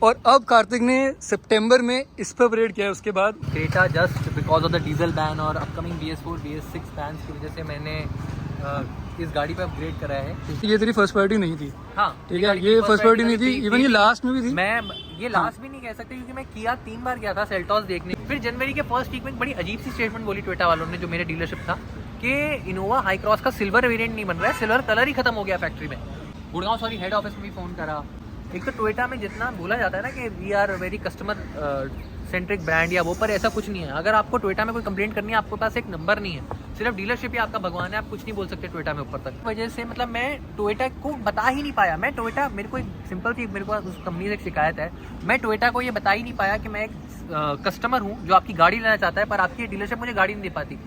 और अब कार्तिक ने सितंबर में इस पर अपग्रेड किया है। उसके बाद Creta just because of the diesel ban और अपकमिंग BS4 BS6 बैन की वजह से मैंने इस गाड़ी पे अपग्रेड करा है। ये तेरी फर्स्ट प्रायोरिटी नहीं थी। हाँ ठीक है, ये फर्स्ट प्रायोरिटी नहीं थी, इवन ये लास्ट में भी थी। मैं ये लास्ट भी नहीं कह सकते क्योंकि मैं किया 3 बार गया था सेल्टॉस देखने। फिर जनवरी के फर्स्ट वीक में बड़ी अजीब सी स्टेटमेंट बोली टोयोटा वालों ने, जो मेरे डीलरशिप था, कि इनोवा हाई क्रॉस का सिल्वर वेरिएंट नहीं बन रहा है, सिल्वर कलर ही खत्म हो गया फैक्ट्री में। गुड़गांव सॉरी हेड ऑफिस में भी फ़ोन करा। एक तो टोयोटा में जितना बोला जाता है ना कि we are very customer centric brand या वो, पर ऐसा कुछ नहीं है। अगर आपको टोयोटा में कोई कंप्लेंट करनी है, आपके पास एक नंबर नहीं है, सिर्फ डीलरशिप ही आपका भगवान है, आप कुछ नहीं बोल सकते टोयोटा में ऊपर तक। वजह से मतलब मैं टोयोटा को बता ही नहीं पाया। मैं टोयोटा, मेरे को एक सिंपल सी मेरे को उस कंपनी से एक शिकायत है, मैं टोयोटा को ये बता ही नहीं पाया कि मैं एक कस्टमर हूँ जो आपकी गाड़ी लेना चाहता है, पर आपकी डीलरशिप मुझे गाड़ी नहीं दे पाती।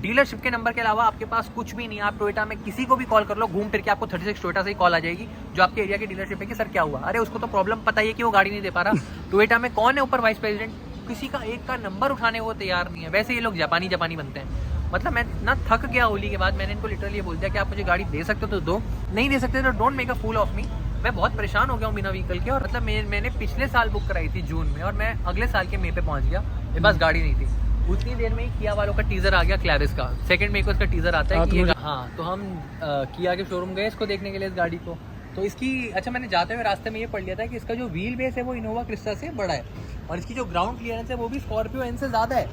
डीलरशिप के नंबर के अलावा आपके पास कुछ भी नहीं है। आप टोयोटा में किसी को भी कॉल कर लो, घूम फिर के आपको 36 टोयोटा से ही कॉल आ जाएगी जो आपके एरिया की डीलरशिप है कि सर क्या हुआ। अरे उसको तो प्रॉब्लम पता ही है कि वो गाड़ी नहीं दे पा रहा। टोयोटा में कौन है ऊपर वाइस प्रेसिडेंट, किसी का एक का नंबर उठाने वो तैयार नहीं है। वैसे ये लोग जापानी बनते हैं। मतलब मैं ना थक गया होली के बाद। मैंने इनको लिटरली बोल दिया कि आप मुझे गाड़ी दे सकते हो तो दो, नहीं दे सकते तो don't make a fool of me. मैं बहुत परेशान हो गया हूँ बिना व्हीकल के। और मतलब मैंने पिछले साल बुक कराई थी जून में, और मैं अगले साल के मई पे पहुंच गया, मेरे पास गाड़ी नहीं थी। उतनी देर में ही किया वालों का टीजर आ गया, क्लैरिस का 2 मई को इसका टीजर आता है कि ये तो हम किया के शोरूम गए इसको देखने के लिए, इस गाड़ी को। तो इसकी अच्छा मैंने जाते हुए रास्ते में ये पढ़ लिया था कि इसका जो व्हील बेस है वो इनोवा क्रिस्टा से बड़ा है, और इसकी जो ग्राउंड क्लियरेंस है वो भी स्कॉर्पियो एन से ज़्यादा है।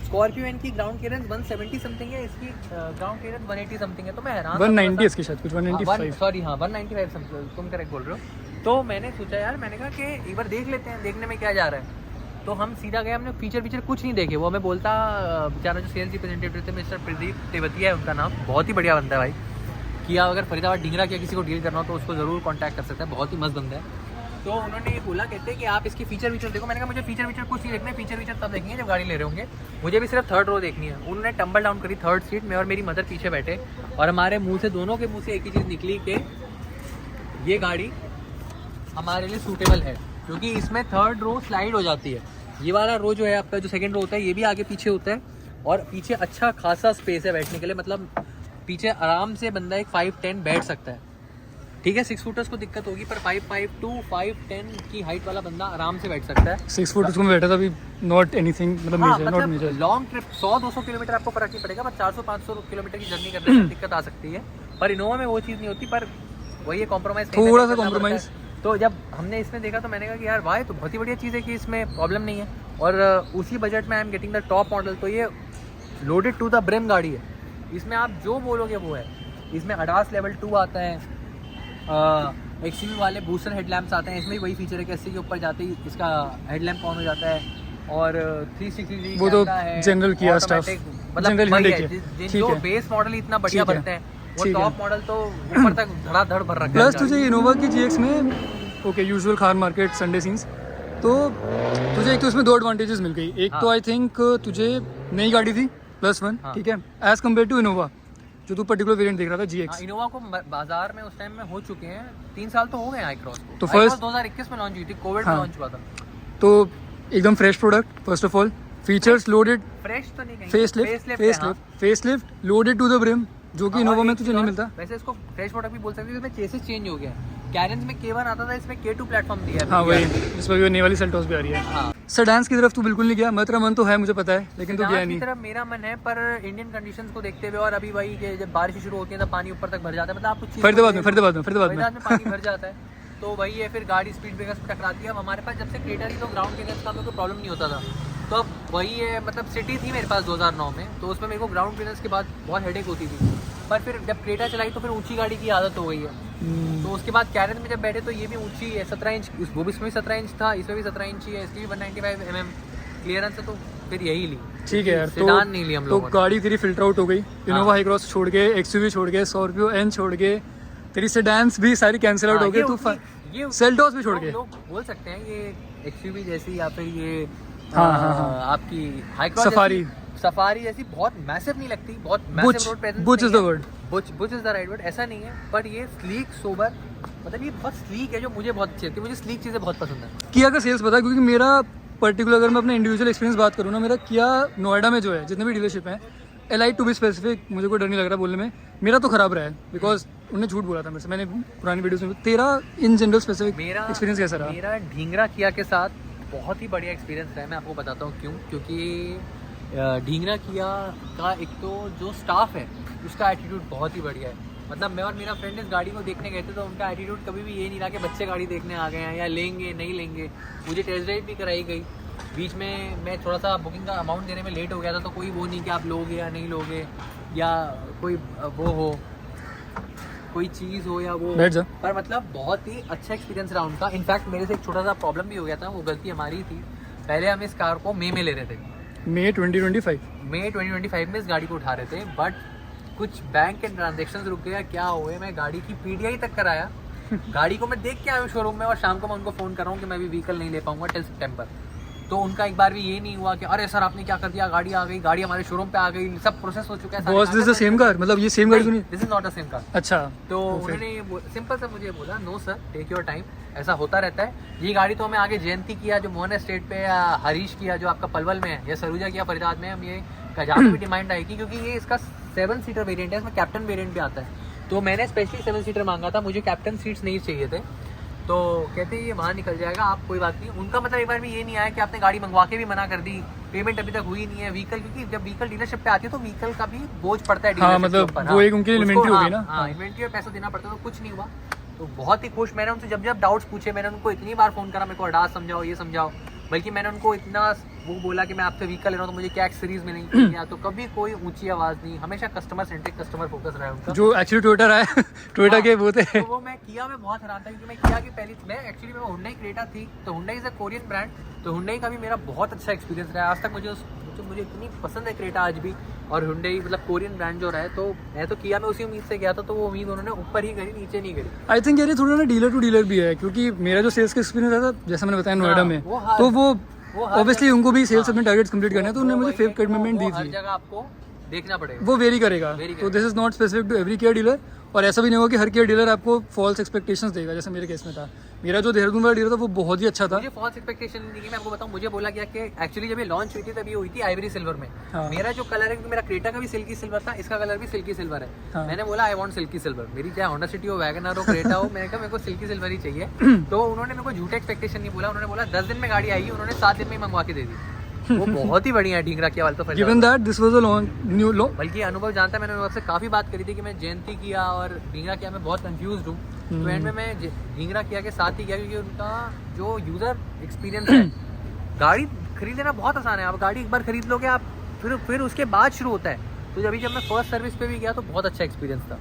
स्कॉर्पियो एन की ग्राउंड क्लियरेंस 170 समथिंग है, इसकी ग्राउंड क्लियरेंस 180 समथिंग है। तो मैं हैरान 190 इसकी शायद कुछ 195 सॉरी हाँ 195 समथिंग, तुम करेक्ट बोल रहे हो। तो मैंने सोचा यार, मैंने कहा कि एक बार देख लेते हैं, देखने में क्या जा रहा है। तो हम सीधा गए, हमने फीचर कुछ नहीं देखे। वो हमें बोलता बेचारा जो सेल्स रिप्रेजेंटेटिव थे, मिस्टर प्रदीप तेवतिया है उनका नाम, बहुत ही बढ़िया बंदा है भाई। किया अगर फरीदाबाद डिंगरा किया किसी को डील करना हो तो उसको ज़रूर कांटेक्ट कर सकता है, बहुत ही मस्त बंदा है। तो उन्होंने ये बोला, कहते हैं कि आप इसकी फीचर देखो। मैंने कहा मुझे फीचर कुछ नहीं देखना, फीचर तब देखेंगे जब गाड़ी ले रहे होंगे, मुझे भी सिर्फ 3rd रो देखनी है। उन्होंने टम्बल डाउन करी 3rd सीट में, और मेरी मदर पीछे बैठे, और हमारे मुँह से, दोनों के मुँह से एक ही चीज़ निकली कि ये गाड़ी हमारे लिए सूटेबल है, क्योंकि इसमें 3rd रो स्लाइड हो जाती है। ये वाला रो जो है आपका, जो 2nd रो होता है, ये भी आगे पीछे होता है, और पीछे अच्छा खासा स्पेस है बैठने के लिए। मतलब पीछे आराम से बंदा एक 5'10" बैठ सकता है। ठीक है, 6 फुटर्स को दिक्कत होगी, पर 5'2", 5'10" की हाइट वाला बंदा आराम से बैठ सकता है। 6 फुट उसमें बैठा था अभी, नॉट एनीथिंग, मतलब not major. Long trip 100-200 kilometre आपको फर्क नहीं पड़ेगा, पर 400-500 किलोमीटर की जर्नी करने में दिक्कत आ सकती है। पर इनोवा में वो चीज़ नहीं होती, पर वही है कॉम्प्रोमाइज़, थोड़ा सा कॉम्प्रोमाइज़। तो जब हमने इसमें देखा तो मैंने कहा कि यार भाई तो बहुत ही बढ़िया चीज़ है कि इसमें प्रॉब्लम नहीं है, और उसी बजट में I am getting the top model. तो ये लोडेड टू द ब्रिम गाड़ी है, इसमें आप जो बोलोगे वो है। इसमें ADAS लेवल 2 आता है, XUV वाले बूस्टर हेडलैम्प्स आते हैं, इसमें भी वही फीचर है कि 80 के ऊपर जाते ही इसका हेडलैम्प ऑन हो जाता है, और 360 डिग्री वो तो जनरल किया स्टाफ, मतलब जो बेस मॉडल इतना बढ़िया बनते हैं, वो टॉप मॉडल तो ऊपर तक धड़ाधड़ भर रखा है। प्लस तुझे इनोवा की GX में okay usual car market Sunday scenes, तो तुझे एक तो इसमें 2 एडवांटेजेस मिल गई। एक तो आई थिंक तुझे नई गाड़ी थी +1, ठीक है, एज कम्पेयर टू इनोवा जो तू पर्टिकुलर वेरिएंट देख रहा था GX। इनोवा को बाजार में उस टाइम में हो चुके हैं 3 साल तो हो गए हाई क्रॉस को। तो फर्स्ट 2021 में लॉन्च हुई थी, कोविड में लॉन्च हुआ था। तो एकदम fresh product, first of all features loaded, fresh तो नहीं कहीं, facelift loaded to the brim, जो कि इनोवा में तुझे नहीं मिलता। वैसे इसको फ्रेश प्रोडक्ट भी बोल सकते हैं, इसमें चेसिस चेंज हो गया। कैरेंस में K1 आता था, इसमें K2 प्लेटफॉर्म दिया है। हाँ वही, जिसमें भी नई वाली सेल्टॉस भी आ रही है। हाँ, सेडान्स की तरफ तू बिल्कुल नहीं गया, तेरा मन तो है मुझे पता है, लेकिन तू गया नहीं। तरफ मेरा मन है, पर इंडियन कंडीशंस को देखते हुए, और अभी वही कि जब बारिश शुरू होती है तो पानी ऊपर तक भर जाता है, मतलब आप कुछ फरीदाबाद में पानी भर जाता है, तो वही है। फिर गाड़ी स्पीड ब्रेकर्स पे टकराती है। अब हमारे पास जब से क्रेटा थी तो ग्राउंड क्लियरेंस का कोई प्रॉब्लम नहीं होता था, तो अब वही है। मतलब सिटी थी मेरे पास 2009 में, तो उसमें मेरे को ग्राउंड क्लियरेंस के बाद बहुत हेडेक होती थी, पर फिर जब क्रेटा चलाई तो फिर ऊंची गाड़ी की आदत हो गई है। तो उसके बाद कैरेंस में जब बैठे तो ये भी ऊंची है, 17 इंच, वो भी इसमें 17 इंच था, इसमें भी 17 इंच ही है, इसकी भी 195 mm क्लियरेंस है, तो फिर यही ली। ठीक है यार, सेडान नहीं ली हम लोगों ने। तो गाड़ी तेरी फिल्टर आउट हो गई, इनोवा हाई क्रॉस छोड़ के, XUV छोड़ के, स्कॉर्पियो एन छोड़ के, तेरी सेडान्स भी सारी कैंसिल आउट हो गई, तू सेल्टॉस भी छोड़ के। लोग बोल सकते हैं ये XUV जैसी, या फिर ये आपकी हाई क्रॉस सफारी जैसी बहुत मैसिव नहीं लगती, बहुत massive road presence. Butch is the word, butch is the right word, ऐसा नहीं है। पर ये स्लीक सोबर, मतलब ये बहुत स्लीक है, जो मुझे बहुत अच्छी लगती है। मुझे स्लीक चीज़ें बहुत पसंद है। किया का सेल्स पता है, क्योंकि मेरा पर्टिकुलर अगर मैं अपने इंडिविजुअल एक्सपीरियंस बात करूँ ना, मेरा किया नोएडा में जो है जितने भी डीलरशिप हैं, Elite टू बी स्पेसिफिक, मुझे कोई डर नहीं लग रहा बोलने में, मेरा तो ख़राब रहा है। बिकॉज उन्होंने झूठ बोला था मेरे से, मैंने पुरानी वीडियोस में। तेरा इन जनरल स्पेसिफिक मेरा एक्सपीरियंस कैसा रहा? मेरा ढींगरा किया के साथ बहुत ही बढ़िया एक्सपीरियंस रहा है। मैं आपको बताता हूँ क्यों। क्योंकि ढींगरा किया का एक तो जो स्टाफ है उसका एटीट्यूड बहुत ही बढ़िया है। मतलब मैं और मेरा फ्रेंड इस गाड़ी को देखने गए थे तो उनका एटीट्यूड कभी भी ये नहीं रहा कि बच्चे गाड़ी देखने आ गए हैं या लेंगे नहीं लेंगे। मुझे टेस्ट ड्राइव भी कराई गई, बीच में मैं थोड़ा सा बुकिंग का अमाउंट देने में लेट हो गया था, तो कोई वो नहीं कि आप लोगे या नहीं लोगे या कोई वो हो, कोई चीज़ हो या वो, बैठ जा। पर मतलब बहुत ही अच्छा एक्सपीरियंस रहा उनका। इनफैक्ट मेरे से एक छोटा सा प्रॉब्लम भी हो गया था, वो गलती हमारी थी। पहले हम इस कार को मई में ले रहे थे, मई 2025 में इस गाड़ी को उठा रहे थे, बट कुछ बैंक के ट्रांजेक्शन रुक गया, क्या हुए, मैं गाड़ी की PDI तक कराया। गाड़ी को मैं देख के आया हूँ शोरूम में और शाम को मैं उनको फ़ोन कर रहा हूँ कि मैं भी व्हीकल नहीं ले पाऊंगा टिल सितंबर। तो उनका एक बार भी ये नहीं हुआ कि अरे सर आपने क्या कर दिया, गाड़ी आ गई, गाड़ी हमारे शोरूम पे आ गई, सब प्रोसेस हो चुका है। Boss this is the same car, मतलब ये सेम गाड़ी तो नहीं? This is not a same car. अच्छा, तो उन्होंने सिंपल सा मुझे बोला, no sir take your time, ऐसा होता रहता है। ये गाड़ी तो हमें आगे जयंती किया जो मोहन स्टेट पे, या हरीश किया जो आपका पलवल में है, या सरूजा किया फरीदाबाद में, हम ये जहाँ भी डिमांड आएगी, क्योंकि ये इसका 7 सीटर वेरिएंट है, इसमें कैप्टन वेरिएंट भी आता है। तो मैंने स्पेशली 7 सीटर मांगा था, मुझे कैप्टन सीट्स नहीं चाहिए थे। तो कहते हैं ये वहाँ निकल जाएगा, आप कोई बात नहीं। उनका मतलब एक बार भी ये नहीं आया कि आपने गाड़ी मंगवा के भी मना कर दी, पेमेंट अभी तक हुई नहीं है व्हीकल, क्योंकि जब व्हीकल डीलरशिप पे आती है तो व्हीकल का भी बोझ पड़ता है हाँ, मतलब वो एक उनके लिए इन्वेंटरी हो गई ना। हाँ, इन्वेंटरी और पैसा देना पड़ता है, तो कुछ नहीं हुआ। तो बहुत ही खुश, मैंने उनसे जब डाउट्स पूछे, मैंने उनको इतनी बार फोन करा, मेरे को अडास समझाओ, ये समझाओ, बल्कि मैंने उनको इतना वो बोला कि मैं आपसे व्हीकल ले रहा हूँ तो मुझे क्या एक्सेसरीज मिलेंगी या, तो कभी कोई ऊंची आवाज़ नहीं, हमेशा कस्टमर सेंट्रिक, कस्टमर फोकस रहा है उनका। जो एक्चुअली टोयोटा रहा है टोयोटा के वो थे। तो वो मैं किया में बहुत हैरान था, क्योंकि मैं किया की पहली, मैं एक्चुअली मैं हुंडई क्रेटा थी, तो Hyundai is a Korean brand, तो हुंडई का भी मेरा बहुत अच्छा एक्सपीरियंस रहा है आज तक। मुझे इतनी पसंद है क्रेटा आज भी, और हुंडई मतलब कोरियन ब्रांड जो रहा है। तो मैं तो किया में उसी उम्मीद से गया था, तो वो उम्मीद उन्होंने ऊपर ही करी, नीचे नहीं करी। आई थिंक यार ये थोड़ा ना डीलर टू डीलर भी है, क्योंकि मेरा जो सेल्स का एक्सपीरियंस रहा था, जैसा मैंने बताया नोएडा में, तो वो ऑब्वियसली उनको भी सेल्स अपने टारगेट्स कंप्लीट करने हैं, तो उन्होंने मुझे फेक कमिटमेंट दी हर थी। जगह आपको देखना पड़ेगा, वो वेरी करेगा। तो this is not specific to every car dealer, और ऐसा भी नहीं होगा कि हर केयर डीलर आपको फॉल्स एक्सपेक्टेशंस देगा, जैसे मेरे केस में था। मेरा जो देहरादून वाला डीलर था वो बहुत ही अच्छा था। मुझे फॉल्स एक्सपेक्टेशन नहीं, मैं आपको बताऊं, मुझे बोला गया कि एक्चुअली जब ये लॉन्च हुई थी तभी हुई थी आइवरी सिल्वर में। हाँ। मेरा जो कलर है, क्योंकि मेरा क्रेटा का भी सिल्की सिल्वर था, इसका कलर भी सिल्की सिल्वर है। हाँ। मैंने बोला आई वांट सिल्की सिल्वर, मेरी चाहे होंडा सिटी हो, वैगनर हो, क्रेटा हो, मैंने कहा मेरे को सिल्की सिल्वर ही चाहिए। तो उन्होंने मेरे को झूठे एक्सपेक्टेशन नहीं बोला, उन्होंने बोला 10 दिन में गाड़ी आएगी, उन्होंने 7 दिन में ही मंगवा के दे दी। वो बहुत ही बढ़िया है ढींगरा किया वाला। तो given that this was a new law, बल्कि अनुभव जानता है, मैंने अनुभव से काफ़ी बात करी थी कि मैं जयंती किया और ढींगरा किया मैं बहुत कंफ्यूज हूँ। तो एंड में मैं ढींगरा किया के साथ ही किया, क्योंकि उनका जो यूज़र एक्सपीरियंस है, गाड़ी खरीद लेना बहुत आसान है। आप गाड़ी एक बार खरीद लोगे, आप फिर उसके बाद शुरू होता है। तो जब मैं फर्स्ट सर्विस पे भी गया तो बहुत अच्छा एक्सपीरियंस था।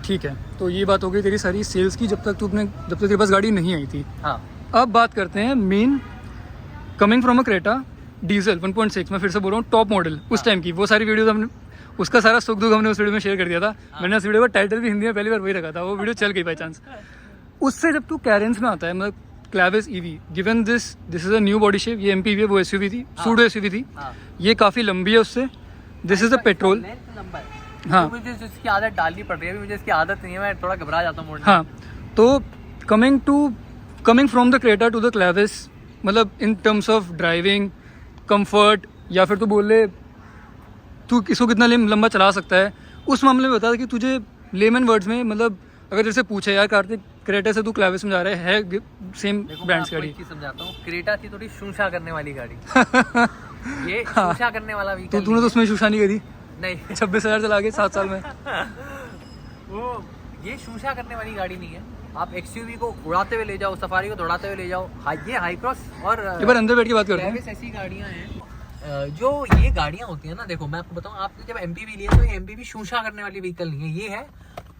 ठीक है, तो ये बात हो गई तेरी सारी सेल्स की, जब तक तेरे पास गाड़ी नहीं आई थी। हाँ, अब बात करते हैं main, coming from a Creta diesel 1.6, मैं फिर से बोल रहा हूँ टॉप मॉडल उस टाइम की। वो सारी वीडियोस हमने, उसका सारा सुख दुख हमने उस वीडियो में शेयर कर दिया था। मैंने उस वीडियो का टाइटल भी हिंदी में पहली बार वही रखा था, वो वीडियो चल गई बाई चांस। उससे जब तू कैरेंस में आता है, मतलब Clavis EV, given this is a new body shape, ये एमपीवी है, वो एसयूवी थी, सूडो एसयूवी थी, ये काफ़ी लंबी है उससे। This is a petrol. हाँ, मुझे इसकी आदत डालनी पड़ रही है, मुझे इसकी आदत नहीं है, मैं थोड़ा घबरा जाता हूँ। हाँ, तो coming from the Creta to the Clavis, मतलब in terms of driving comfort, या फिर तू बोल ले तू इसको कितना लंबा चला सकता है, उस मामले में बता कि तुझे लेमन वर्ड्स में, मतलब अगर जैसे पूछे यार कार्तिक क्रेटा से तू क्लैविस में जा रहा है सेम ब्रांड्स गाड़ी। एक चीज समझाता हूँ, क्रेटा थी थोड़ी शूशा करने वाली गाड़ी। ये शूशा करने वाला व्हीकल। तो तूने तो उसमें शूशा नहीं करी? नहीं, 26,000 चला के 7 साल में। वो ये शूशा करने वाली गाड़ी नहीं है। आप एक्सयूवी को उड़ाते हुए ले जाओ, सफारी को दौड़ाते हुए ले जाओ, ये हाई क्रॉस और एक बार अंदर बैठ के बात करते हैं। ऐसी गाड़ियाँ हैं जो ये गाड़ियाँ होती है ना। देखो मैं आपको बताऊँ, आपने जब एमपीवी लिया तो ये एमपीवी शूशा करने वाली व्हीकल नहीं है, ये है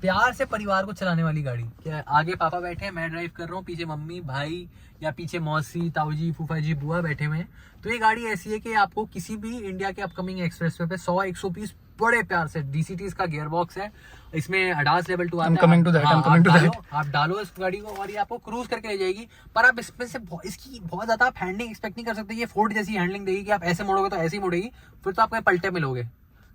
प्यार से परिवार को चलाने वाली गाड़ी। क्या आगे पापा बैठे हैं, मैं ड्राइव कर रहा हूँ, पीछे मम्मी भाई या पीछे मौसी ताऊजी फूफा जी बुआ बैठे हुए हैं। तो ये गाड़ी ऐसी है कि आपको किसी भी इंडिया के अपकमिंग एक्सप्रेसवे पे 100-120 बड़े प्यार से, डीसीटीज का गियर बॉक्स है, इसमें अडास लेवल 2 आता है। आप डालो इस गाड़ी को और ये आपको क्रूज करके ले जाएगी। पर आप इसमें से इसकी बहुत ज्यादा आप हैंडलिंग एक्सपेक्ट नहीं कर सकते। ये फोर्ड जैसी हैंडलिंग देगी कि आप ऐसे मोड़ोगे तो ऐसे ही मोड़ेगी, फिर तो आप कहीं पलटे मिलोगे।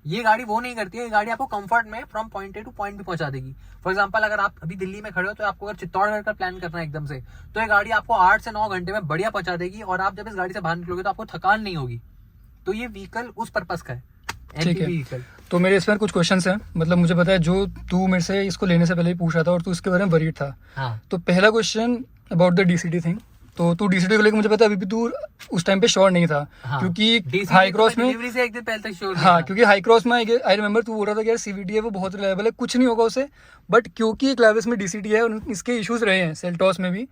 ये गाड़ी वो नहीं करती है। ये गाड़ी आपको कंफर्ट में from point A two point भी पहुंचा देगी। फॉर एग्जांपल, अगर आप अभी दिल्ली में खड़े हो तो आपको अगर चित्तौड़गढ़ का प्लान करना है एकदम से, तो ये गाड़ी आपको 8 से 9 घंटे में बढ़िया पहुंचा देगी। और आप जब इस गाड़ी से बाहर निकलोगे तो आपको थकान नहीं होगी। तो ये व्हीकल उस पर्पस का है। ठीक है। व्हीकल। तो मेरे इसमें कुछ क्वेश्चंस हैं, मतलब मुझे पता है जो तू मेरे से इसको लेने से पहले ही पूछ रहा था और तू इसके बारे में वरीड था। हाँ तो पहला question about the DCT thing. तो तू डीसीटी को लेकर मुझे पता है अभी भी तू उस टाइम पे श्योर नहीं था, हाँ। क्योंकि DCT हाई तो क्रॉस मैं में, डिलीवरी से एक दिन पहले तक श्योर हाँ क्योंकि हाई क्रॉस में आई रिमेंबर तू बोल रहा था कि यार सीवीटी है वो बहुत रिलायबल है, कुछ नहीं होगा उसे, बट क्योंकि क्लैविस में डीसीटी है और इसके इश्यूज रहे हैं सेल्टॉस में भी,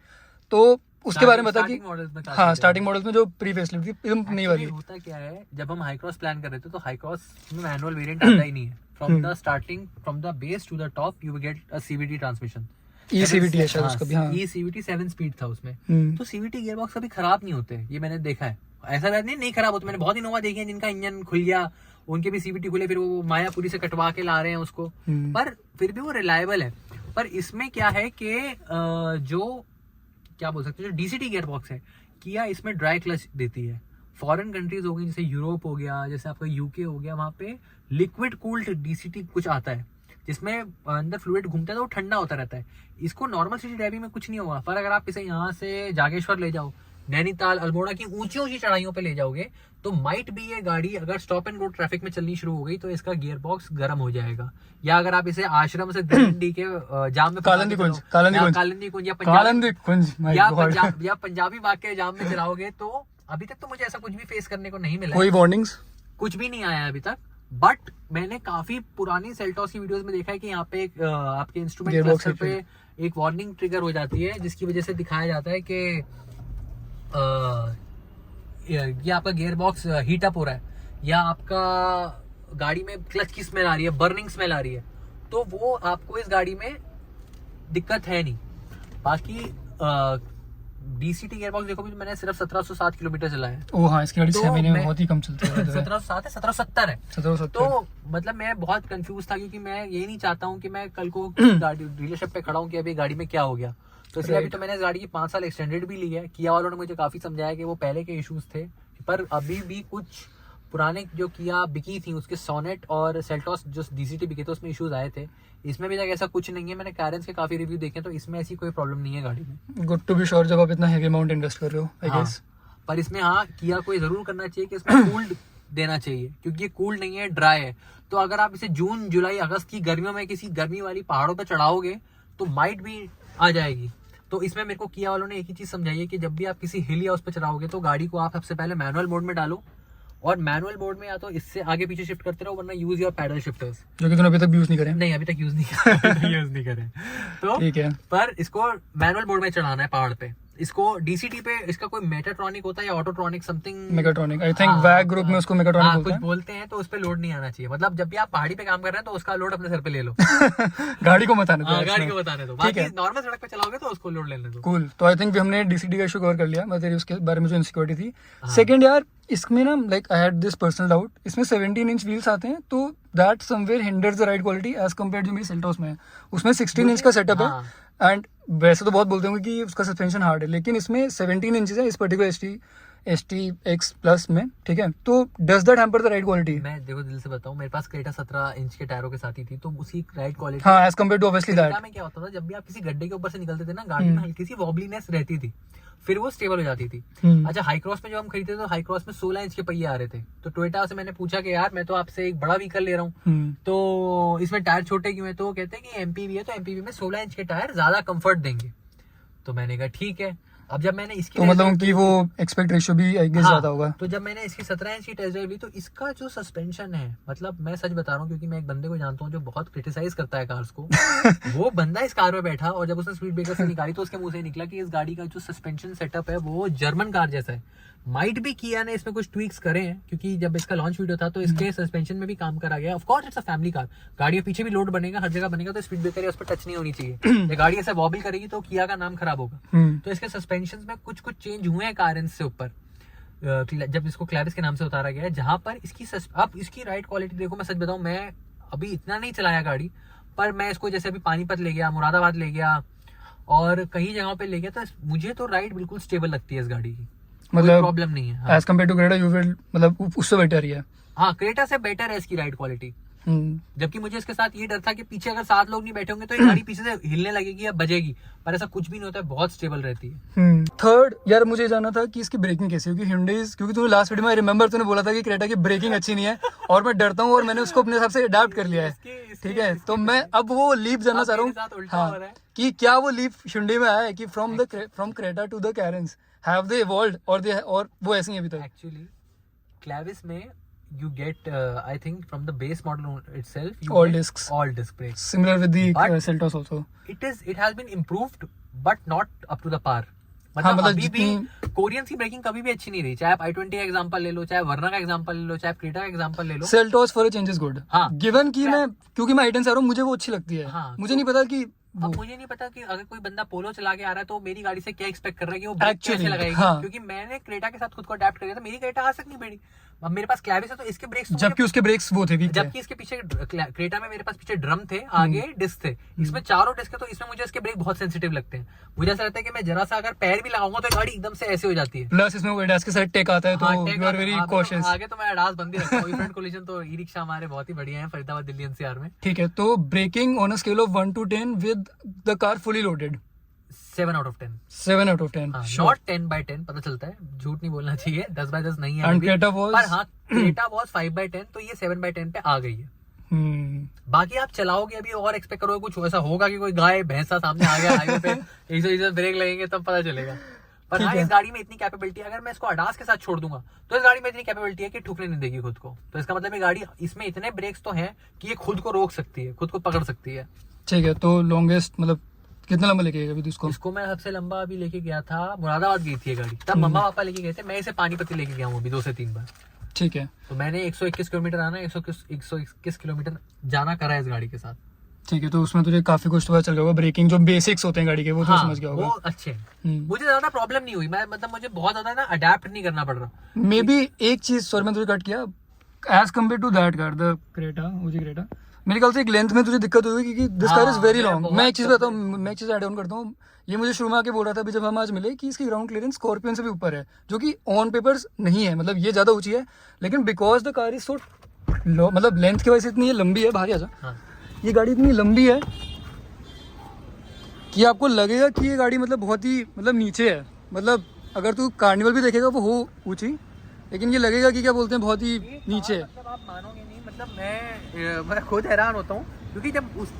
तो उसके बारे में बता कि हाँ स्टार्टिंग मॉडल्स में जो प्री फेसलिफ्ट थी एकदम नई वाली। होता क्या है, जब हम हाई क्रॉस प्लान कर रहे थे तो हाई क्रॉस में मैनुअल वेरिएंट आता ही नहीं है। From the starting, from the base to the top you will get a CVT transmission. E CVT है शायद उसका भी, हाँ ई-सीवीटी 7 स्पीड था उसमें। हम्म। तो सीवीटी गियरबॉक्स कभी खराब नहीं होते, ये मैंने देखा है। ऐसा नहीं खराब होते, मैंने बहुत इनोवा देखे हैं जिनका इंजन खुल गया, उनके भी सीवीटी खुले, फिर वो मायापुरी से कटवा के ला रहे हैं उसको, पर फिर भी वो रिलायबल है। पर इसमें क्या है कि जो क्या बोल सकते हैं, जो डीसीटी गियरबॉक्स है किया इसमें ड्राई क्लच देती है। फॉरेन कंट्रीज हो गई, जैसे यूरोप हो गया, जैसे आपका यूके हो गया, वहाँ पे लिक्विड कूल्ड डीसीटी कुछ आता है जिसमें अंदर फ्लूइड घूमता है तो वो ठंडा होता रहता है। इसको नॉर्मल सिटी ड्राइविंग में कुछ नहीं होगा, पर अगर आप इसे यहाँ से जागेश्वर ले जाओ, नैनीताल, अल्मोड़ा की ऊंची ऊंची चढ़ाइयों पे ले जाओगे, तो माइट भी ये गाड़ी अगर स्टॉप एंड गो ट्रैफिक में चलनी शुरू हो गई तो इसका गियर बॉक्स गर्म हो जाएगा। या अगर आप इसे आश्रम से दिल्ली के जाम में कालिंदी कुंज या पंजाबी बाग के जाम में चलाओगे, तो अभी तक तो मुझे ऐसा कुछ भी फेस करने को नहीं मिला। कोई वार्निंग्स कुछ भी नहीं आया है अभी तक। बट मैंने काफी पुरानी सेल्टॉस की वीडियोस में देखा है कि यहाँ पे एक आपके इंस्ट्रूमेंट क्लस्टर पे एक वार्निंग ट्रिगर हो जाती है, जिसकी वजह से दिखाया जाता है कि ये आपका गियर बॉक्स हीट अप हो रहा है, या आपका गाड़ी में क्लच की स्मेल आ रही है, बर्निंग स्मेल आ रही है, तो वो आपको इस गाड़ी में दिक्कत है नहीं। बाकी डीसीटी गियर बॉक्स देखो भी, मैंने सिर्फ 1707 किलोमीटर चलाया है। ओ हाँ, इसकी गाड़ी तो 6 महीने में मैं- बहुत ही कम चलती है। 1707 है, 1770 है। 1770 तो मतलब मैं बहुत कंफ्यूज था, क्योंकि मैं ये नहीं चाहता हूँ कि मैं कल को गाड़ी डीलरशिप पे खड़ा हूँ कि अभी गाड़ी में क्या हो गया। तो इसलिए अभी तो मैंने इस गाड़ी की 5 साल एक्सटेंडेड भी ली है। किया वालों ने मुझे काफी समझाया कि वो पहले के इश्यूज थे, पर अभी भी कुछ पुराने जो किया बिकी थी उसके सोनेट और सेल्टॉस जो डीसीटी बिके थे उसमें इश्यूज आए थे। इसमें भी तक ऐसा कुछ नहीं है। मैंने कैरेंस के काफी रिव्यू देखे, तो इसमें ऐसी कोई प्रॉब्लम नहीं है गाड़ी में। गुड टू बी श्योर, जब आप इतना हेवी अमाउंट इन्वेस्ट कर रहे हो आई गेस। पर इसमें हाँ किया को जरूर करना चाहिए कि इसमें कूल्ड देना चाहिए, क्योंकि ये कूल्ड नहीं है, ड्राई है। तो अगर आप इसे जून जुलाई अगस्त की गर्मियों में किसी गर्मी वाली पहाड़ों पर चढ़ाओगे तो माइट भी आ जाएगी। तो इसमें मेरे को किया वालों ने एक ही चीज समझाई है कि जब भी आप किसी हिल या उस पर चढ़ाओगे तो गाड़ी को आप सबसे पहले मैनुअल मोड में डालो, और मैनुअल मोड में या तो इससे आगे पीछे शिफ्ट करते रहो, वरना यूज योर पैडल शिफ्टर्स, जो कि तूने अभी तक यूज नहीं करे। नहीं अभी तक यूज नहीं करे तो ठीक है, पर इसको मैनुअल मोड में चढ़ाना है पहाड़ पे। इसको डीसीटी पे इसका कोई मेटाट्रॉनिक होता है या ऑटोट्रॉनिक समथिंग, मेगाट्रॉनिक आई थिंक वैग ग्रुप में उसको मेगाट्रॉनिक कुछ बोलते हैं। बोलते हैं। तो उस पे लोड नहीं आना चाहिए। मतलब जब भी आप पहाड़ी पे काम कर रहे हैं तो उसका लोड अपने सर पे ले लो। गाड़ी को मत आने दो। गाड़ी को बताने दो, बाकी नॉर्मल सड़क पे चलाओगे तो उसको लोड लेने दो। कूल। तो आई थिंक हमने डीसीटी का इशू कवर कर लिया, मैं तेरी उसके बारे में जो इनसिक्योरिटी थी। सेकंड यार, इसमें ना like I had this personal doubt, इसमें 17 इंच व्हील्स आते हैं, तो that somewhere hinders the ride quality as compare जो मेरी सेल्टॉस में है। उसमें 16 इंच का सेटअप है, एंड वैसे तो बहुत बोलते होंगे कि उसका सस्पेंशन हार्ड है, लेकिन इसमें 17 इंचेस है इस पर्टिकुलर ST-X प्लस में, ठीक है। तो does that hamper the ride quality? मैं देखो दिल से बताऊं, मेरे पास क्रेटा 17 इंच के टायरों के साथ ही थी, तो उसी राइड क्वालिटी हाँ as compare to obviously that. में क्या होता था, जब भी आप किसी गड्ढे के ऊपर से निकलते थे ना, गाड़ी में हल्की सी वॉबलीनेस रहती थी, फिर वो स्टेबल हो जाती थी। अच्छा, हाई क्रॉस में जब हम खरीदते थे तो हाई क्रॉस में 16 इंच के पहिए आ रहे थे। तो टोयोटा से मैंने पूछा कि यार मैं तो आपसे एक बड़ा व्हीकल ले रहा हूँ, तो इसमें टायर छोटे क्यों है? तो वो कहते हैं कि एमपीवी है, तो एमपीवी में 16 इंच के टायर ज्यादा कंफर्ट देंगे। तो मैंने कहा ठीक है। अब जब मैंने इसकी तो मतलब कि वो एक्सपेक्ट रेशियो भी आई गेस ज्यादा होगा। तो जब मैंने इसकी 17 इंच की टेस्ट ड्राइव ली, तो इसका जो सस्पेंशन है, मतलब मैं सच बता रहा हूँ क्योंकि मैं एक बंदे को जानता हूँ जो बहुत क्रिटिसाइज करता है कार्स को। वो बंदा इस कार में बैठा और जब उसने स्पीड ब्रेकर से निकाली तो उसके मुंह से निकला कि इस गाड़ी का जो सस्पेंशन सेटअप है वो जर्मन कार जैसा है। माइट भी किया ने इसमें कुछ ट्वीक्स करे हैं, क्योंकि जब इसका लॉन्च वीडियो था तो इसके सस्पेंशन में भी काम करा गया। Of course it's a family car, गाड़ी के पीछे भी लोड बनेगा, हर जगह बनेगा, तो स्पीड ब्रेकर या उस पर टच नहीं होनी चाहिए। ये गाड़ी ऐसे वॉबल करेगी तो किया का नाम खराब होगा। तो इसके सस्पेंशन में कुछ चेंज हुए हैं कारेंस से ऊपर, जब इसको क्लैविस के नाम से उतारा गया है, जहां पर अब इसकी राइड क्वालिटी देखो। मैं सच बताऊं, मैं अभी इतना नहीं चलाया गाड़ी, पर मैं इसको जैसे अभी पानीपत ले गया, मुरादाबाद ले गया और कई जगहों पे ले गया, तो मुझे तो राइड बिल्कुल स्टेबल लगती है इस गाड़ी की, मतलब प्रॉब्लम नहीं है। As compare to Creta you will, मतलब उससे बेटर ही है। हाँ, क्रेटा से बेटर है इसकी राइड क्वालिटी। जबकि मुझे इसके साथ ये डर था कि पीछे अगर 7 लोग नहीं बैठे होंगे तो ये गाड़ी पीछे से हिलने लगेगी या बजेगी, पर ऐसा कुछ भी नहीं होता है, बहुत स्टेबल रहती है। थर्ड यार मुझे ये जानना था कि इसकी ब्रेकिंग कैसी होगी Hyundai's, क्योंकि तूने लास्ट वीडियो में रिमेंबर तूने बोला था कि क्रेटा की ब्रेकिंग अच्छी नहीं है और मैं डरता हूँ और मैंने उसको अपने हिसाब से अडाप्ट कर लिया है, ठीक है। तो मैं अब वो लीप जानना चाह रहा हूँ, हाँ, कि क्या वो लीप Hyundai में आया है कि from Creta to the Carens have they evolved और वो ऐसे ही अभी तक। एक्चुअली क्लेविस में you get I think from the base model itself you all get discs brakes similar with the But Seltos also. it has been improved but not up to the par. मतलब अभी भी Koreans की breaking कभी भी अच्छी नहीं रही, चाहे आप i20 का एग्जांपल ले लो, चाहे वर्ना का एग्जांपल ले लो, चाहे क्रेटा का एग्जांपल ले लो। Seltos for a change is good. हाँ, गिवन कि मैं क्योंकि मैं i10 से आ रहा हूँ, मुझे वो अच्छी लगती है। हाँ, मुझे नहीं पता कि अब मुझे नहीं पता कि अगर कोई बंदा पोलो चला के आ रहा है तो मेरी गाड़ी से क्या एक्सपेक्ट कर रहा है कि वो ब्रेक कैसे लगाएगी, हाँ, क्योंकि मैंने क्रेटा के साथ खुद को अडैप्ट कर लिया था, मेरी क्रेटा आज तक नहीं बढ़ी। अब मेरे पास क्लेविस है तो इसके ब्रेक्स, जबकि उसके ब्रेक्स वो थे, जबकि इसके पीछे क्रेटा में मेरे पास पीछे ड्रम थे, आगे डिस्क थे, इसमें चारों डिस्क है, तो इसमें मुझे इसके ब्रेक बहुत सेंसिटिव लगते हैं। मुझे ऐसा लगता है कि मैं जरा सा अगर पैर भी लगाऊंगा तो गाड़ी एकदम से ऐसे हो जाती है। प्लस इसमें वो एडास के साथ टेक आता है, तो यू आर वेरी कॉशियस। आगे तो मैं एडास बंद ही रखता हूं, फ्रंट कोलिजन तो ई रिक्शा हमारे बहुत ही बढ़िया है फरीदाबाद दिल्ली एनसीआर में। ठीक है, तो braking on a scale of 1 to 10 with the car fully loaded 7 out of 10। 7 out of 10, not 10/10, पता चलता है, झूठ नहीं बोलना चाहिए, 10/10 नहीं है And अभी। Creta was- पर हाँ, क्रेटा वॉज 5/10, तो ये 7/10 पे आ गई है। बाकी आप चलाओगे अभी और एक्सपेक्ट करोगे कुछ ऐसा होगा कि कोई गाय भैंसा सामने आ गया हाईवे पे, इसे ब्रेक लगेंगे तब पता चलेगा। पर हाँ, इस गाड़ी में इतनी कैपेबिलिटी है, अगर मैं इसको अडास के साथ छोड़ दूंगा तो इस गाड़ी में इतनी कैपेबिलिटी है कि ठुकने नहीं देगी खुद को। तो इसका मतलब ये गाड़ी, इसमें इतने ब्रेक्स तो हैं कि ये खुद को रोक सकती है, खुद को पकड़ सकती है। ठीक है, तो लॉन्गेस्ट मतलब कितना लंबा लेके गए अभी इसको मैं सबसे लंबा अभी लेके गया था, मुरादाबाद गई थी ये गाड़ी, तब मम्मा पापा लेके गए थे, मैं इसे पानीपति लेके गया हूँ अभी 2 से 3 बार। ठीक है, तो मैंने 121 किलोमीटर आना, 121 किलोमीटर जाना करा है इस गाड़ी के साथ। ठीक है, तो उसमें तुझे काफी कुछ पता चल गया होगा, ब्रेकिंग जो बेसिक्स होते हैं गाड़ी के वो तो समझ गया होगा। वो अच्छे हैं। मुझे ज्यादा प्रॉब्लम नहीं हुई, मैं मतलब मुझे बहुत ज्यादा ना अडेप्ट नहीं करना पड़ रहा। मे बी एक चीज, सॉरी मैं तुझे कट किया, as compare to that car the Creta, मुझे क्रेटा मेरे ख्याल से एक लेंथ में तुझे दिक्कत हुई क्योंकि this car is very long. मैं एक चीज बताता हूँ, मैं एक चीज ऐड ऑन करता हूँ, ये मुझे शुरू में आके बोल रहा था अभी जब हम आज मिले कि इसकी ग्राउंड क्लियरेंस स्कॉर्पियन से भी ऊपर है, जो कि ऑन पेपर्स नहीं है, मतलब ये ज्यादा ऊंची है, लेकिन because the car is so low, मतलब लेंथ की वजह से इतनी ये लंबी है, बाहर आ जा, ये गाड़ी इतनी लंबी है कि आपको लगेगा कि ये गाड़ी मतलब बहुत ही मतलब नीचे है, मतलब अगर तू कार्निवल भी देखेगा वो हो ऊंची, लेकिन ये लगेगा कि क्या बोलते हैं बहुत ही नीचे है। मतलब आप मानोगे नहीं, मतलब मैं खुद हैरान होता हूँ क्योंकि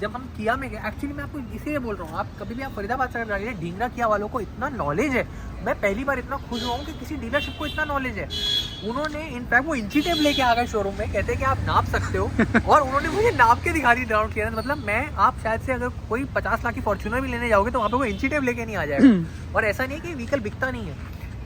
जब हम किया में गए, एक्चुअली मैं आपको इसीलिए बोल रहा हूँ, आप कभी भी आप फरीदाबाद से अगर ढींगरा किया वालों को इतना नॉलेज है, मैं पहली बार इतना खुश हुआ हूँ कि किसी डीलरशिप को इतना नॉलेज है। उन्होंने इनफैक्ट वो इंची टेप लेके आ गए शोरूम में, कहते हैं कि आप नाप सकते हो, और उन्होंने मुझे नाप के दिखा दी ग्राउंड क्लियरेंस। मतलब मैं, आप शायद से अगर कोई 50 लाख की फॉर्च्यूनर भी लेने जाओगे तो वहाँ पे वो इंची टेप लेके नहीं आ जाएगा। और ऐसा नहीं कि व्हीकल बिकता नहीं है,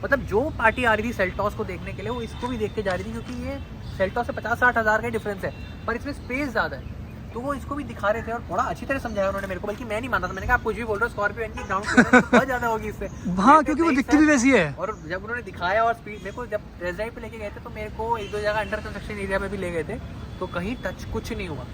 मतलब जो पार्टी आ रही थी सेल्टॉस को देखने के लिए वो इसको भी देख के जा रही थी, क्योंकि ये सेल्टॉस से 50-60 हज़ार का डिफरेंस है, पर इसमें स्पेस ज़्यादा है, तो वो इसको भी दिखा रहे थे और बड़ा अच्छी तरह समझाया उन्होंने मेरे को, बल्कि मैं नहीं मानता था। मैंने कहा आप कुछ भी बोल रहे हो, स्कॉर्पियो की ग्राउंड क्लियरेंस बहुत ज़्यादा होगी इससे। हाँ, क्योंकि वो दिखती भी वैसी है। और जब उन्होंने दिखाया और स्पीड, मेरे को जब टेस्ट ड्राइव पे लेके गए थे तो मेरे को 1-2 जगह अंडर कंस्ट्रक्शन एरिया में भी ले गए थे, तो कहीं टच कुछ नहीं हुआ।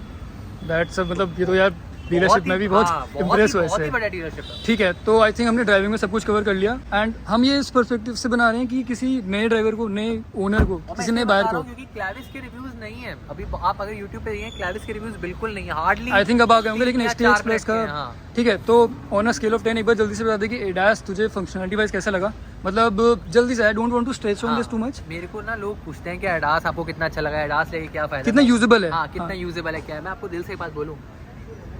दैट्स मतलब ये तो यार डीलरशिप में भी बहुत इम्प्रेस हुआ इससे। ठीक है, तो आई थिंक हमने ड्राइविंग में सब कुछ कवर कर लिया, एंड हम ये इस पर्सपेक्टिव से बना रहे हैं कि किसी नए ड्राइवर को, नए ओनर को, किसी नए बायर को, क्योंकि क्लेविस के रिव्यूज नहीं है अभी, आप अगर YouTube पे देखिए क्लेविस के रिव्यूज बिल्कुल नहीं है, हार्डली आई थिंक अब आ गए होंगे, लेकिन STX प्लस का। ठीक है, तो ऑन अ स्केल ऑफ 10 एक बार जल्दी से बता दे कि एडास तुझे फंक्शनलिटी वाइज कैसा लगा, मतलब जल्दी से, I don't want to stretch on this too much. मेरे को ना लोग पूछते हैं कि एडास आपको कितना अच्छा लगा, एडास लेके क्या फायदा, कितना यूजेबल है। हाँ, कितना यूजेबल है, क्या है। मैं आपको दिल से एक बात बोलूं,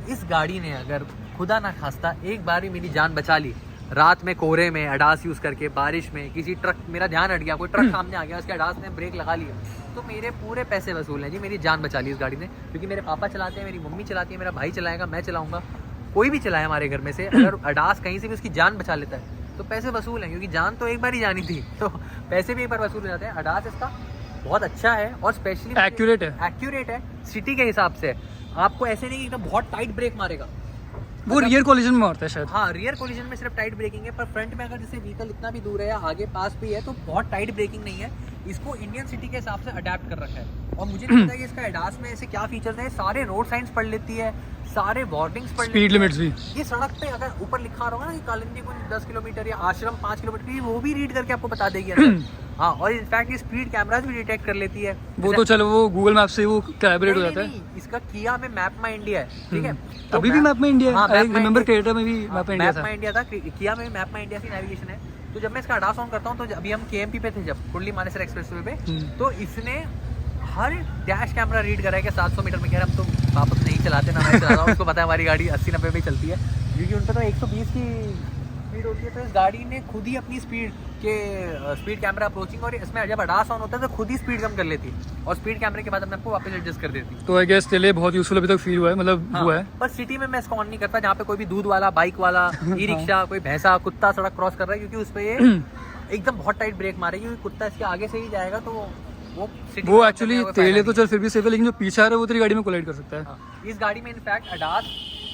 इस गाड़ी ने अगर खुदा ना खास्ता एक बार भी मेरी जान बचा ली, रात में कोहरे में अडास यूज करके, बारिश में किसी ट्रक, मेरा ध्यान हट गया, कोई ट्रक सामने आ गया, उसके अडास ने ब्रेक लगा लिया, तो मेरे पूरे पैसे वसूल हैं जी, मेरी जान बचा ली इस गाड़ी ने। क्योंकि मेरे पापा चलाते हैं, मेरी मम्मी चलाती है, मेरा भाई चलाएगा, मैं चलाऊंगा, कोई भी चलाए हमारे घर में से, अगर अडास कहीं से भी उसकी जान बचा लेता है तो पैसे वसूल हैं, क्योंकि जान तो एक बार ही जानी थी, तो पैसे भी एक बार वसूल हो जाते हैं। अडास इसका बहुत अच्छा है और स्पेशली एक्यूरेट है सिटी के हिसाब से। आपको ऐसे नहीं कि एकदम बहुत टाइट ब्रेक मारेगा, वो रियर कोलिजन में मारता है शायद। हाँ, रियर कोलिजन में सिर्फ टाइट ब्रेकिंग है, पर फ्रंट में अगर जैसे व्हीकल इतना भी दूर है या आगे पास भी है तो बहुत टाइट ब्रेकिंग नहीं है। इसको इंडियन सिटी के हिसाब से अडेप्ट कर रखा है, और मुझे नहीं पता कि इसका एडास में ऐसे क्या फीचर्स हैं, सारे रोड साइंस पढ़ लेती है, सारे वार्निंग्स पढ़ लेती है, स्पीड लिमिट्स भी। ये सड़क पे अगर ऊपर लिखा होगा ना कि कालिंदी कुंज 10 किलोमीटर या आश्रम 5 किलोमीटर, वो भी रीड करके आपको बता देगी अंदर। हाँ, और इनफैक्ट ये स्पीड कैमराज भी डिटेक्ट कर लेती है। वो तो चलो वो गूगल मैप से वो कोलैबोरेट हो जाता है। नहीं, इसका किया में मैप माई इंडिया है, ठीक है। तो अभी भी मैप में इंडिया हाँ, है। आई Map My remember India- creator में भी मैप में इंडिया मैप था। माई इंडिया था, किया में मैप माई इंडिया की नेविगेशन है। तो जब मैं इसका अडास ऑन करता हूँ, तो अभी हम केएमपी पे थे जब, कुंडली मानेसर एक्सप्रेसवे पे, तो इसने हर डैश कैमरा रीड करा है कि 700 मीटर में, कह रहा हम तो वापस नहीं चलाते ना, मैं चलाता हूँ, उसको पता है हमारी गाड़ी 80-90 पे चलती है, क्योंकि उन पर तो 120 की स्पीड होती है। तो इस गाड़ी ने खुद ही अपनी स्पीड कैमरा अप्रोचिंग, और इसमें जब अडास ऑन होता है तो खुद ही स्पीड कम कर लेती है, और स्पीड कैमरे के बाद अपने आपको वापस एडजस्ट कर देती है। तो आई गेस तेरे लिए बहुत यूजफुल अभी तक फील हुआ है, मतलब हाँ, हुआ है। पर सिटी में मैं इसको ऑन नहीं करता, जहाँ पे कोई भी दूध वाला, बाइक वाला, ई रिक्शा, कोई भैंसा, कुत्ता सड़क क्रॉस कर रहा है, क्योंकि उस पे ये एकदम बहुत टाइट ब्रेक मारेगी, क्योंकि कुत्ता इसके आगे से ही जाएगा, तो वो city वो में एक्चुअली करने का कोई तेरे लिए फायदा तो चल फिर भी सेफ है, लेकिन जो पीछे आ रहा है वो तेरी गाड़ी में कोलाइड कर सकता है। नहीं। हाँ, इस गाड़ी में इनफैक्ट अडास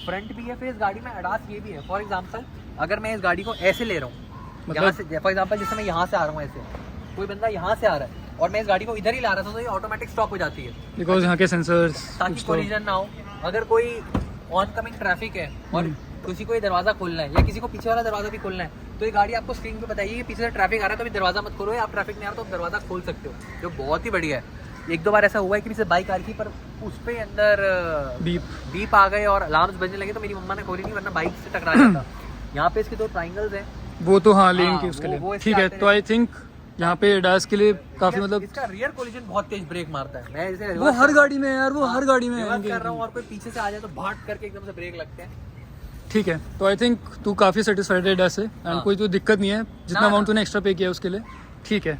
फ्रंट भी है, फिर इस गाड़ी में अडास ये भी है। फॉर एग्जाम्पल, अगर मैं इस गाड़ी को ऐसे ले रहा हूँ, यहाँ से, फॉर एग्जाम्पल जैसे मैं यहाँ से आ रहा हूँ ऐसे, कोई बंदा यहाँ से आ रहा है और मैं इस गाड़ी को इधर ही ला रहा था, तो ये ऑटोमेटिक स्टॉप हो जाती है, बिकॉज यहाँ के सेंसर्स ताकि कोलिजन ना हो। अगर कोई ऑन कमिंग ट्रैफिक है और किसी को ये दरवाजा खोलना है, या किसी को पीछे वाला दरवाजा भी खोलना है, तो ये गाड़ी आपको स्क्रीन पे बताइए कि पीछे से ट्रैफिक आ रहा है, तो अभी दरवाजा मत खोलो, या आप ट्रैफिक नहीं आ रहा तो आप दरवाजा खोल सकते हो, जो बहुत ही बढ़िया है। एक दो बार ऐसा हुआ है कि पीछे बाइक आ रही थी, पर उस पे अंदर बीप आ गए और अलार्म्स बजने लगे, तो मेरी मम्मा ने खोली नहीं, वरना बाइक से टकरा जाता। यहाँ पे इसके दो ट्राइंगल्स हैं, वो तो हाँ लेन हाँ, के उसके वो लिए इसके ठीक है। आते तो आई थिंक यहाँ पे डास के लिए काफी मतलब इसका रियर कोलिजन बहुत तेज ब्रेक मारता है। मैं इसे वो हर गाड़ी में है यार, वो हर गाड़ी में है रिवर्स कर रहा हूँ इनके। और कोई पीछे से आ जाए तो भाट करके एकदम से ब्रेक लगते हैं। ठीक है, तो आई थिंक तू काफी सेटिस्फाइड है डास से, एंड हाँ। कोई तो दिक्कत नहीं है, जितना ना, अमाउंट ना। तूने एक्स्ट्रा पे किया है उसके लिए ठीक है।